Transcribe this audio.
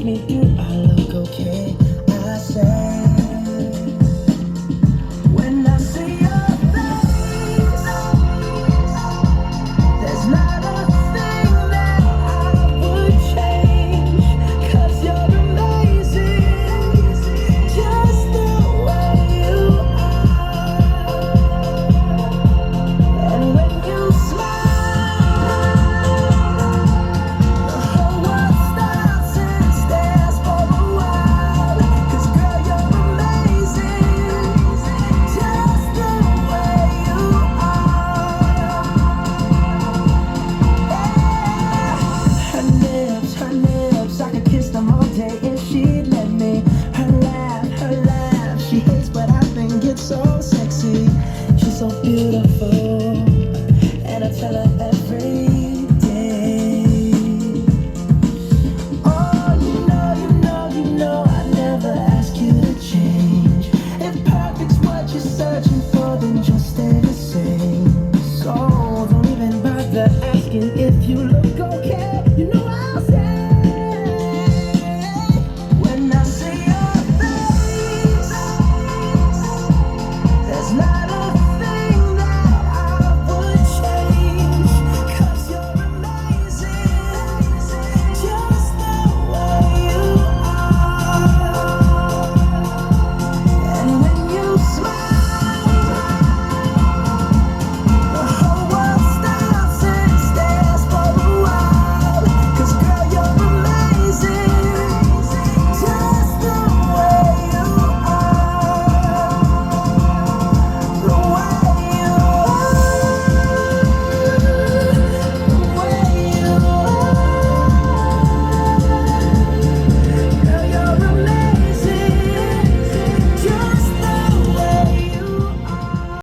me, do I look okay? I say, when I see your face, there's not a thing that I would change, 'cause you're amazing, just the way you are. And when you smile, the whole world stops and stares for a while. 'Cause girl, you're amazing, just the way you are. Yeah. Her lips, I could kiss them all day if she